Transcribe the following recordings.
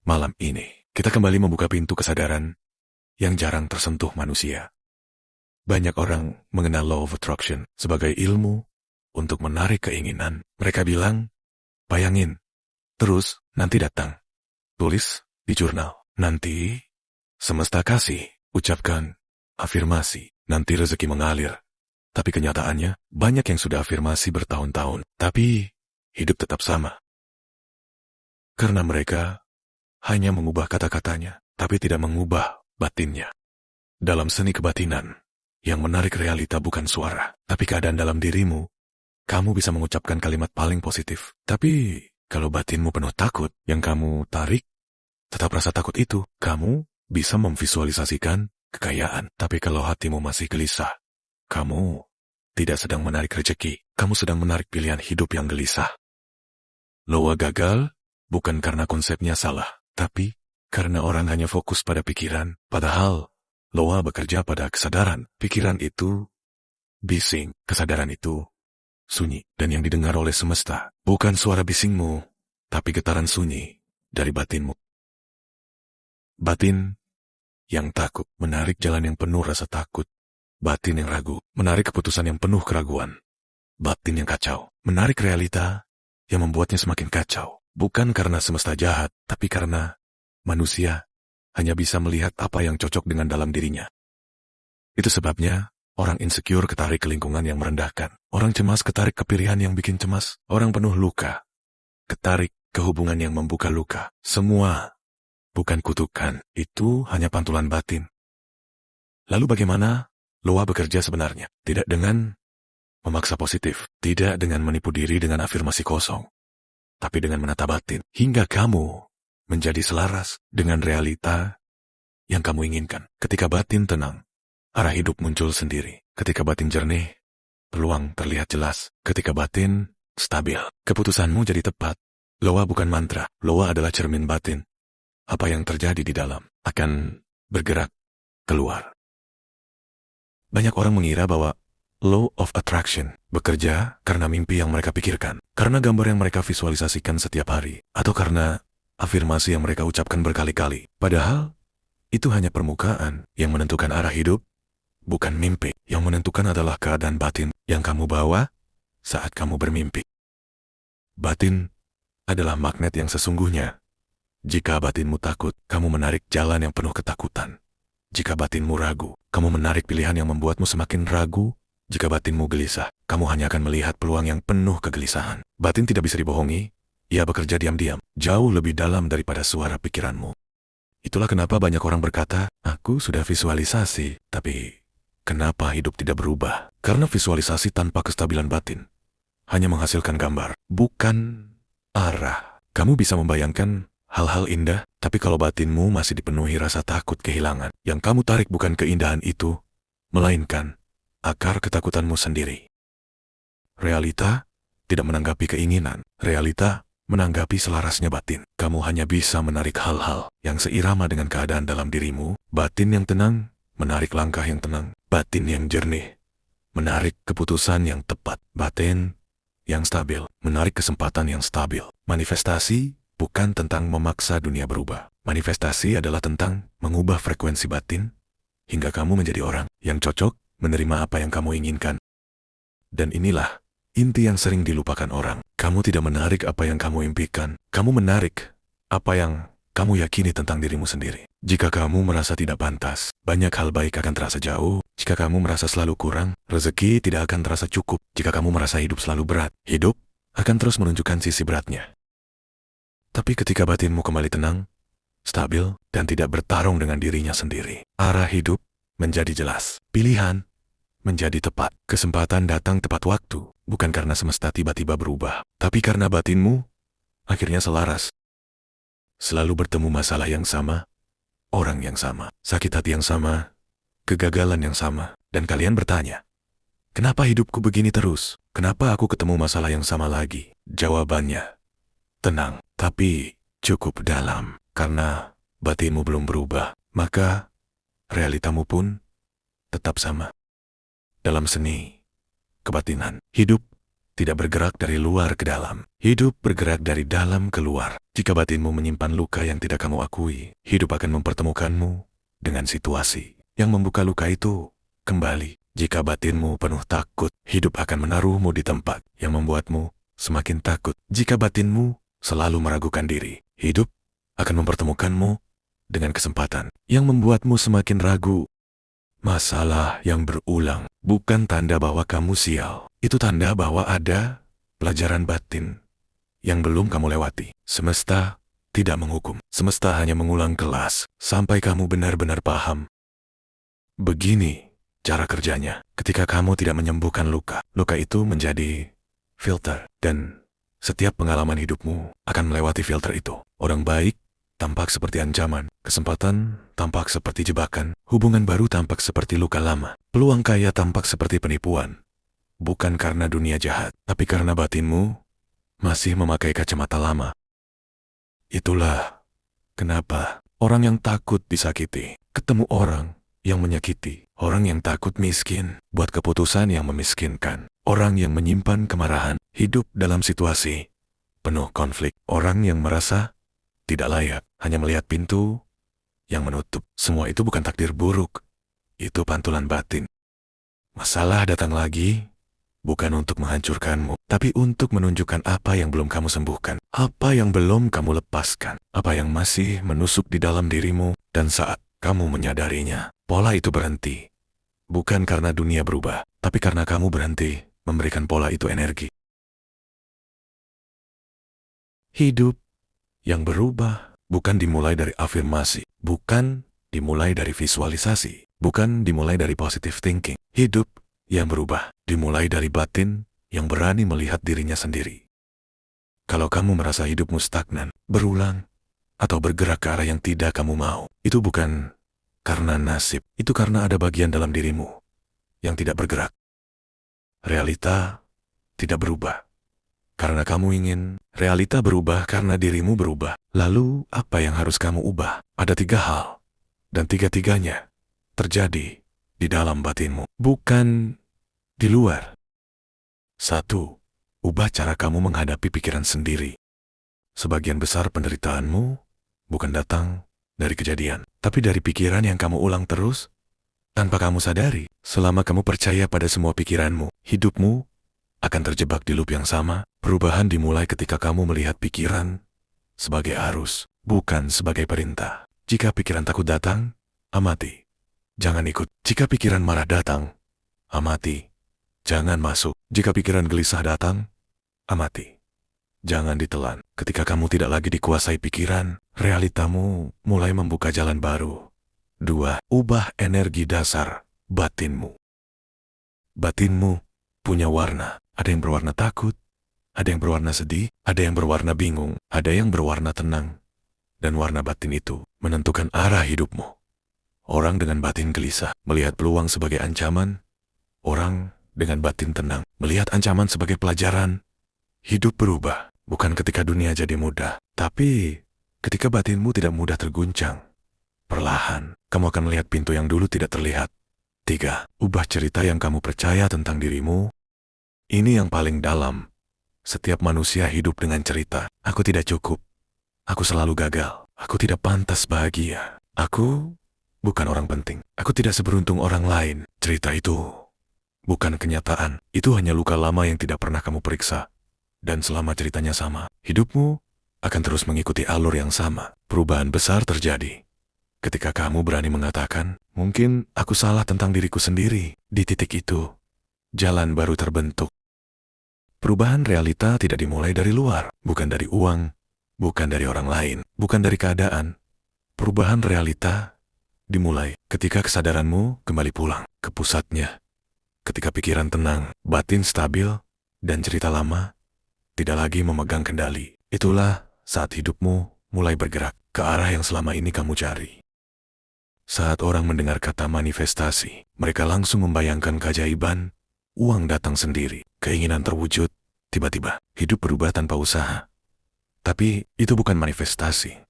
Malam ini, kita kembali membuka pintu kesadaran yang jarang tersentuh manusia. Banyak orang mengenal Law of Attraction sebagai ilmu untuk menarik keinginan. Mereka bilang, bayangin, terus nanti datang. Tulis di jurnal, nanti semesta kasih, ucapkan afirmasi, nanti rezeki mengalir. Tapi kenyataannya, banyak yang sudah afirmasi bertahun-tahun, tapi hidup tetap sama. Karena mereka hanya mengubah kata-katanya, tapi tidak mengubah batinnya. Dalam seni kebatinan, yang menarik realita bukan suara, tapi keadaan dalam dirimu. Kamu bisa mengucapkan kalimat paling positif. Tapi, kalau batinmu penuh takut, yang kamu tarik, tetap rasa takut itu. Kamu bisa memvisualisasikan kekayaan. Tapi kalau hatimu masih gelisah, kamu tidak sedang menarik rezeki. Kamu sedang menarik pilihan hidup yang gelisah. Loa gagal bukan karena konsepnya salah, tapi karena orang hanya fokus pada pikiran. Padahal, Loa bekerja pada kesadaran. Pikiran itu bising, kesadaran itu sunyi. Dan yang didengar oleh semesta bukan suara bisingmu, tapi getaran sunyi dari batinmu. Batin yang takut menarik jalan yang penuh rasa takut. Batin yang ragu menarik keputusan yang penuh keraguan. Batin yang kacau menarik realita yang membuatnya semakin kacau. Bukan karena semesta jahat, tapi karena manusia hanya bisa melihat apa yang cocok dengan dalam dirinya. Itu sebabnya orang insecure ketarik ke lingkungan yang merendahkan. Orang cemas ketarik ke pilihan yang bikin cemas. Orang penuh luka ketarik ke hubungan yang membuka luka. Semua bukan kutukan, itu hanya pantulan batin. Lalu bagaimana Loa bekerja sebenarnya? Tidak dengan memaksa positif, tidak dengan menipu diri dengan afirmasi kosong, tapi dengan menata batin, hingga kamu menjadi selaras dengan realita yang kamu inginkan. Ketika batin tenang, arah hidup muncul sendiri. Ketika batin jernih, peluang terlihat jelas. Ketika batin stabil, keputusanmu jadi tepat. Loa bukan mantra, Loa adalah cermin batin. Apa yang terjadi di dalam akan bergerak keluar. Banyak orang mengira bahwa Law of Attraction bekerja karena mimpi yang mereka pikirkan, karena gambar yang mereka visualisasikan setiap hari, atau karena afirmasi yang mereka ucapkan berkali-kali. Padahal, itu hanya permukaan. Yang menentukan arah hidup, bukan mimpi. Yang menentukan adalah keadaan batin yang kamu bawa saat kamu bermimpi. Batin adalah magnet yang sesungguhnya. Jika batinmu takut, kamu menarik jalan yang penuh ketakutan. Jika batinmu ragu, kamu menarik pilihan yang membuatmu semakin ragu. Jika batinmu gelisah, kamu hanya akan melihat peluang yang penuh kegelisahan. Batin tidak bisa dibohongi, ia bekerja diam-diam, jauh lebih dalam daripada suara pikiranmu. Itulah kenapa banyak orang berkata, aku sudah visualisasi, tapi kenapa hidup tidak berubah? Karena visualisasi tanpa kestabilan batin hanya menghasilkan gambar, bukan arah. Kamu bisa membayangkan hal-hal indah, tapi kalau batinmu masih dipenuhi rasa takut kehilangan, yang kamu tarik bukan keindahan itu, melainkan akar ketakutanmu sendiri. Realita tidak menanggapi keinginan, realita menanggapi selarasnya batin. Kamu hanya bisa menarik hal-hal yang seirama dengan keadaan dalam dirimu. Batin yang tenang menarik langkah yang tenang. Batin yang jernih menarik keputusan yang tepat. Batin yang stabil menarik kesempatan yang stabil. Manifestasi bukan tentang memaksa dunia berubah. Manifestasi adalah tentang mengubah frekuensi batin hingga kamu menjadi orang yang cocok menerima apa yang kamu inginkan. Dan inilah inti yang sering dilupakan orang. Kamu tidak menarik apa yang kamu impikan. Kamu menarik apa yang kamu yakini tentang dirimu sendiri. Jika kamu merasa tidak pantas, banyak hal baik akan terasa jauh. Jika kamu merasa selalu kurang, rezeki tidak akan terasa cukup. Jika kamu merasa hidup selalu berat, hidup akan terus menunjukkan sisi beratnya. Tapi ketika batinmu kembali tenang, stabil, dan tidak bertarung dengan dirinya sendiri, arah hidup menjadi jelas. Pilihan menjadi tepat. Kesempatan datang tepat waktu, bukan karena semesta tiba-tiba berubah, tapi karena batinmu akhirnya selaras. Selalu bertemu masalah yang sama, orang yang sama, sakit hati yang sama, kegagalan yang sama, dan kalian bertanya, kenapa hidupku begini terus? Kenapa aku ketemu masalah yang sama lagi? Jawabannya, tenang, tapi cukup dalam. Karena batinmu belum berubah, maka realitamu pun tetap sama. Dalam seni kebatinan, hidup tidak bergerak dari luar ke dalam. Hidup bergerak dari dalam ke luar. Jika batinmu menyimpan luka yang tidak kamu akui, hidup akan mempertemukanmu dengan situasi yang membuka luka itu kembali. Jika batinmu penuh takut, hidup akan menaruhmu di tempat yang membuatmu semakin takut. Jika batinmu selalu meragukan diri, hidup akan mempertemukanmu dengan kesempatan yang membuatmu semakin ragu. Masalah yang berulang bukan tanda bahwa kamu sial. Itu tanda bahwa ada pelajaran batin yang belum kamu lewati. Semesta tidak menghukum. Semesta hanya mengulang kelas sampai kamu benar-benar paham. Begini cara kerjanya. Ketika kamu tidak menyembuhkan luka, luka itu menjadi filter. Dan setiap pengalaman hidupmu akan melewati filter itu. Orang baik tampak seperti ancaman, kesempatan tampak seperti jebakan, hubungan baru tampak seperti luka lama, peluang kaya tampak seperti penipuan. Bukan karena dunia jahat, tapi karena batinmu masih memakai kacamata lama. Itulah kenapa orang yang takut disakiti, ketemu orang yang menyakiti, orang yang takut miskin, buat keputusan yang memiskinkan, orang yang menyimpan kemarahan, hidup dalam situasi penuh konflik, orang yang merasa tidak layak, hanya melihat pintu yang menutup. Semua itu bukan takdir buruk, itu pantulan batin. Masalah datang lagi, bukan untuk menghancurkanmu, tapi untuk menunjukkan apa yang belum kamu sembuhkan, apa yang belum kamu lepaskan, apa yang masih menusuk di dalam dirimu, dan saat kamu menyadarinya, pola itu berhenti. Bukan karena dunia berubah, tapi karena kamu berhenti memberikan pola itu energi. Hidup yang berubah bukan dimulai dari afirmasi, bukan dimulai dari visualisasi, bukan dimulai dari positive thinking. Hidup yang berubah dimulai dari batin yang berani melihat dirinya sendiri. Kalau kamu merasa hidupmu stagnan, berulang, atau bergerak ke arah yang tidak kamu mau, itu bukan karena nasib, itu karena ada bagian dalam dirimu yang tidak bergerak. Realita tidak berubah karena kamu ingin. Realita berubah karena dirimu berubah. Lalu, apa yang harus kamu ubah? Ada 3 hal. Dan 3-tiganya terjadi di dalam batinmu, bukan di luar. 1. Ubah cara kamu menghadapi pikiran sendiri. Sebagian besar penderitaanmu bukan datang dari kejadian, tapi dari pikiran yang kamu ulang terus tanpa kamu sadari. Selama kamu percaya pada semua pikiranmu, hidupmu akan terjebak di loop yang sama. Perubahan dimulai ketika kamu melihat pikiran sebagai arus, bukan sebagai perintah. Jika pikiran takut datang, amati. Jangan ikut. Jika pikiran marah datang, amati. Jangan masuk. Jika pikiran gelisah datang, amati. Jangan ditelan. Ketika kamu tidak lagi dikuasai pikiran, realitamu mulai membuka jalan baru. 2. Ubah energi dasar batinmu. Batinmu punya warna. Ada yang berwarna takut, ada yang berwarna sedih, ada yang berwarna bingung, ada yang berwarna tenang. Dan warna batin itu menentukan arah hidupmu. Orang dengan batin gelisah melihat peluang sebagai ancaman. Orang dengan batin tenang melihat ancaman sebagai pelajaran. Hidup berubah bukan ketika dunia jadi mudah, tapi ketika batinmu tidak mudah terguncang. Perlahan, kamu akan melihat pintu yang dulu tidak terlihat. 3. Ubah cerita yang kamu percaya tentang dirimu. Ini yang paling dalam. Setiap manusia hidup dengan cerita. Aku tidak cukup. Aku selalu gagal. Aku tidak pantas bahagia. Aku bukan orang penting. Aku tidak seberuntung orang lain. Cerita itu bukan kenyataan. Itu hanya luka lama yang tidak pernah kamu periksa. Dan selama ceritanya sama, hidupmu akan terus mengikuti alur yang sama. Perubahan besar terjadi ketika kamu berani mengatakan, mungkin aku salah tentang diriku sendiri. Di titik itu, jalan baru terbentuk. Perubahan realita tidak dimulai dari luar, bukan dari uang, bukan dari orang lain, bukan dari keadaan. Perubahan realita dimulai ketika kesadaranmu kembali pulang ke pusatnya. Ketika pikiran tenang, batin stabil, dan cerita lama tidak lagi memegang kendali. Itulah saat hidupmu mulai bergerak ke arah yang selama ini kamu cari. Saat orang mendengar kata manifestasi, mereka langsung membayangkan keajaiban. Uang datang sendiri, keinginan terwujud, tiba-tiba hidup berubah tanpa usaha. Tapi itu bukan manifestasi.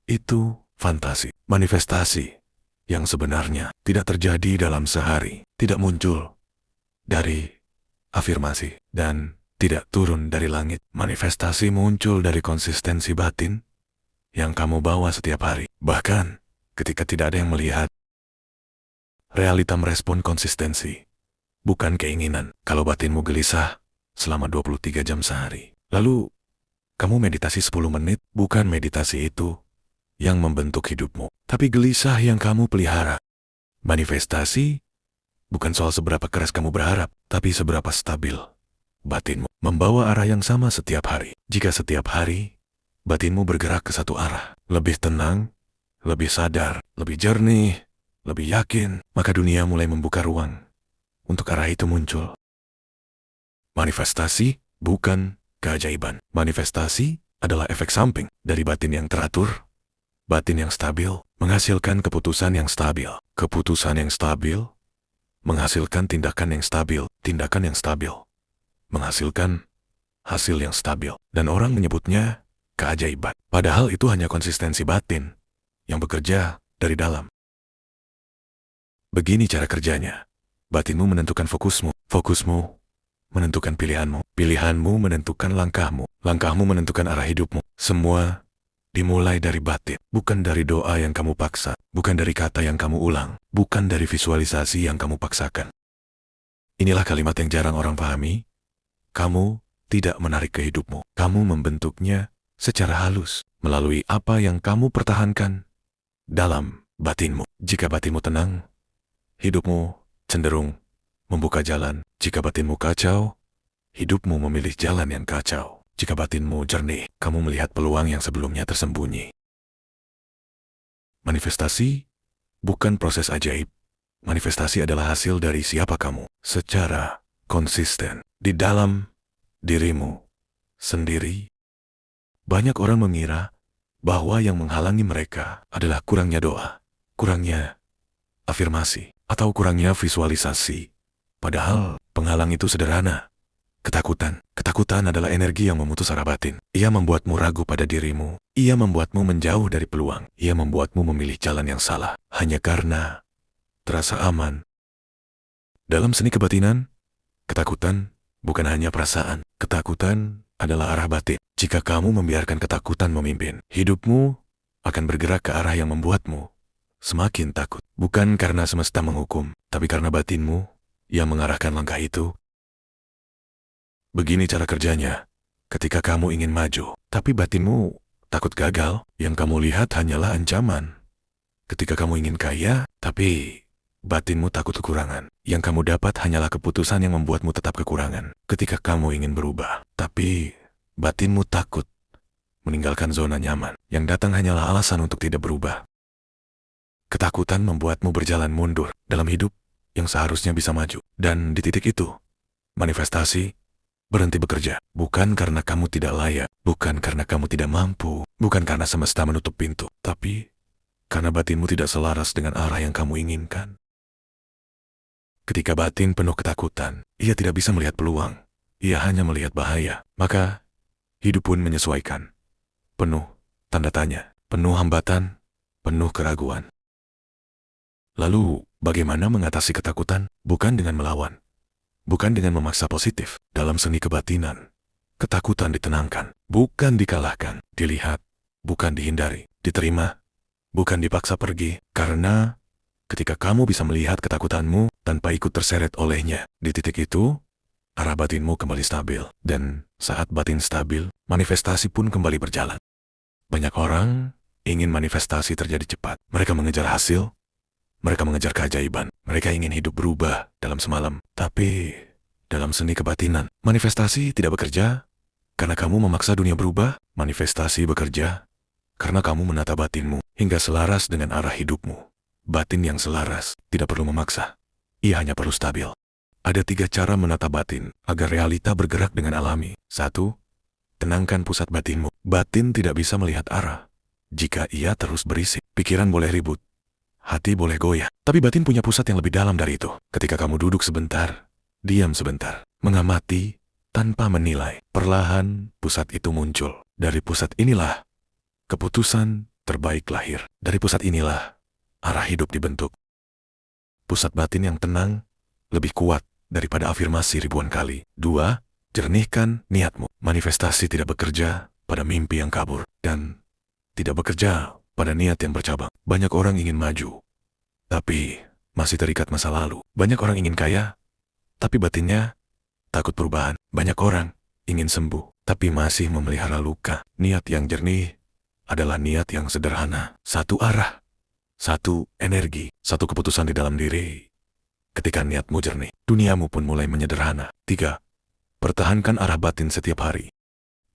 Itu fantasi. Manifestasi yang sebenarnya tidak terjadi dalam sehari, tidak muncul dari afirmasi, dan tidak turun dari langit. Manifestasi muncul dari konsistensi batin yang kamu bawa setiap hari. Bahkan ketika tidak ada yang melihat, realita merespon konsistensi, bukan keinginan. Kalau batinmu gelisah selama 23 jam sehari, lalu kamu meditasi 10 menit, bukan meditasi itu yang membentuk hidupmu, tapi gelisah yang kamu pelihara. Manifestasi bukan soal seberapa keras kamu berharap, tapi seberapa stabil batinmu. Membawa arah yang sama setiap hari. Jika setiap hari batinmu bergerak ke satu arah, lebih tenang, lebih sadar, lebih jernih, lebih yakin, maka dunia mulai membuka ruang untuk arah itu muncul. Manifestasi bukan keajaiban. Manifestasi adalah efek samping dari batin yang teratur. Batin yang stabil menghasilkan keputusan yang stabil. Keputusan yang stabil menghasilkan tindakan yang stabil. Tindakan yang stabil menghasilkan hasil yang stabil. Dan orang menyebutnya keajaiban. Padahal itu hanya konsistensi batin yang bekerja dari dalam. Begini cara kerjanya. Batinmu menentukan fokusmu. Fokusmu menentukan pilihanmu. Pilihanmu menentukan langkahmu. Langkahmu menentukan arah hidupmu. Semua dimulai dari batin, bukan dari doa yang kamu paksa, bukan dari kata yang kamu ulang, bukan dari visualisasi yang kamu paksakan. Inilah kalimat yang jarang orang pahami. Kamu tidak menarik ke hidupmu. Kamu membentuknya secara halus, melalui apa yang kamu pertahankan dalam batinmu. Jika batinmu tenang, hidupmu cenderung membuka jalan. Jika batinmu kacau, hidupmu memilih jalan yang kacau. Jika batinmu jernih, kamu melihat peluang yang sebelumnya tersembunyi. Manifestasi bukan proses ajaib. Manifestasi adalah hasil dari siapa kamu secara konsisten di dalam dirimu sendiri. Banyak orang mengira bahwa yang menghalangi mereka adalah kurangnya doa, kurangnya afirmasi, atau kurangnya visualisasi. Padahal penghalang itu sederhana. Ketakutan. Ketakutan adalah energi yang memutus arah batin. Ia membuatmu ragu pada dirimu. Ia membuatmu menjauh dari peluang. Ia membuatmu memilih jalan yang salah hanya karena terasa aman. Dalam seni kebatinan, ketakutan bukan hanya perasaan. Ketakutan adalah arah batin. Jika kamu membiarkan ketakutan memimpin, hidupmu akan bergerak ke arah yang membuatmu semakin takut. Bukan karena semesta menghukum, tapi karena batinmu yang mengarahkan langkah itu. Begini cara kerjanya. Ketika kamu ingin maju, tapi batinmu takut gagal, yang kamu lihat hanyalah ancaman. Ketika kamu ingin kaya, tapi batinmu takut kekurangan, yang kamu dapat hanyalah keputusan yang membuatmu tetap kekurangan. Ketika kamu ingin berubah, tapi batinmu takut meninggalkan zona nyaman, yang datang hanyalah alasan untuk tidak berubah. Ketakutan membuatmu berjalan mundur dalam hidup yang seharusnya bisa maju. Dan di titik itu, manifestasi berhenti bekerja, bukan karena kamu tidak layak, bukan karena kamu tidak mampu, bukan karena semesta menutup pintu, tapi karena batinmu tidak selaras dengan arah yang kamu inginkan. Ketika batin penuh ketakutan, ia tidak bisa melihat peluang, ia hanya melihat bahaya, maka hidup pun menyesuaikan. Penuh tanda tanya, penuh hambatan, penuh keraguan. Lalu, bagaimana mengatasi ketakutan? Bukan dengan melawan. Bukan dengan memaksa positif. Dalam seni kebatinan, ketakutan ditenangkan, bukan dikalahkan, dilihat, bukan dihindari, diterima, bukan dipaksa pergi. Karena ketika kamu bisa melihat ketakutanmu tanpa ikut terseret olehnya, di titik itu, arah batinmu kembali stabil. Dan saat batin stabil, manifestasi pun kembali berjalan. Banyak orang ingin manifestasi terjadi cepat. Mereka mengejar hasil, mereka mengejar keajaiban, mereka ingin hidup berubah dalam semalam. Tapi dalam seni kebatinan, manifestasi tidak bekerja karena kamu memaksa dunia berubah. Manifestasi bekerja karena kamu menata batinmu hingga selaras dengan arah hidupmu. Batin yang selaras tidak perlu memaksa, ia hanya perlu stabil. Ada 3 cara menata batin agar realita bergerak dengan alami. 1. Tenangkan pusat batinmu. Batin tidak bisa melihat arah jika ia terus berisik. Pikiran boleh ribut, hati boleh goyah, tapi batin punya pusat yang lebih dalam dari itu. Ketika kamu duduk sebentar, diam sebentar, mengamati tanpa menilai, perlahan pusat itu muncul. Dari pusat inilah keputusan terbaik lahir. Dari pusat inilah arah hidup dibentuk. Pusat batin yang tenang lebih kuat daripada afirmasi ribuan kali. 2. Jernihkan niatmu. Manifestasi tidak bekerja pada mimpi yang kabur dan tidak bekerja pada niat yang bercabang. Banyak orang ingin maju, tapi masih terikat masa lalu. Banyak orang ingin kaya, tapi batinnya takut perubahan. Banyak orang ingin sembuh, tapi masih memelihara luka. Niat yang jernih adalah niat yang sederhana. Satu arah, satu energi, satu keputusan di dalam diri. Ketika niatmu jernih, duniamu pun mulai menyederhana. 3. Pertahankan arah batin setiap hari.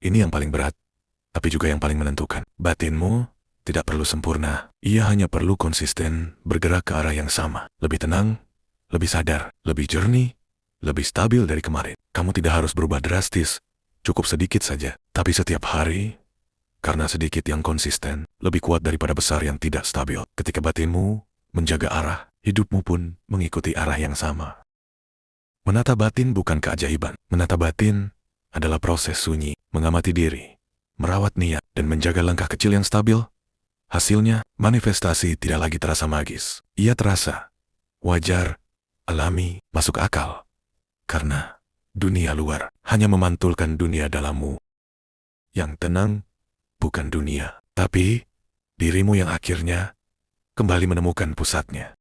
Ini yang paling berat, tapi juga yang paling menentukan. Batinmu tidak perlu sempurna. Ia hanya perlu konsisten bergerak ke arah yang sama. Lebih tenang, lebih sadar, lebih jernih, lebih stabil dari kemarin. Kamu tidak harus berubah drastis, cukup sedikit saja. Tapi setiap hari, karena sedikit yang konsisten, lebih kuat daripada besar yang tidak stabil. Ketika batinmu menjaga arah, hidupmu pun mengikuti arah yang sama. Menata batin bukan keajaiban. Menata batin adalah proses sunyi, mengamati diri, merawat niat, dan menjaga langkah kecil yang stabil. Hasilnya, manifestasi tidak lagi terasa magis. Ia terasa wajar, alami, masuk akal. Karena dunia luar hanya memantulkan dunia dalammu. Yang tenang bukan dunia, tapi dirimu yang akhirnya kembali menemukan pusatnya.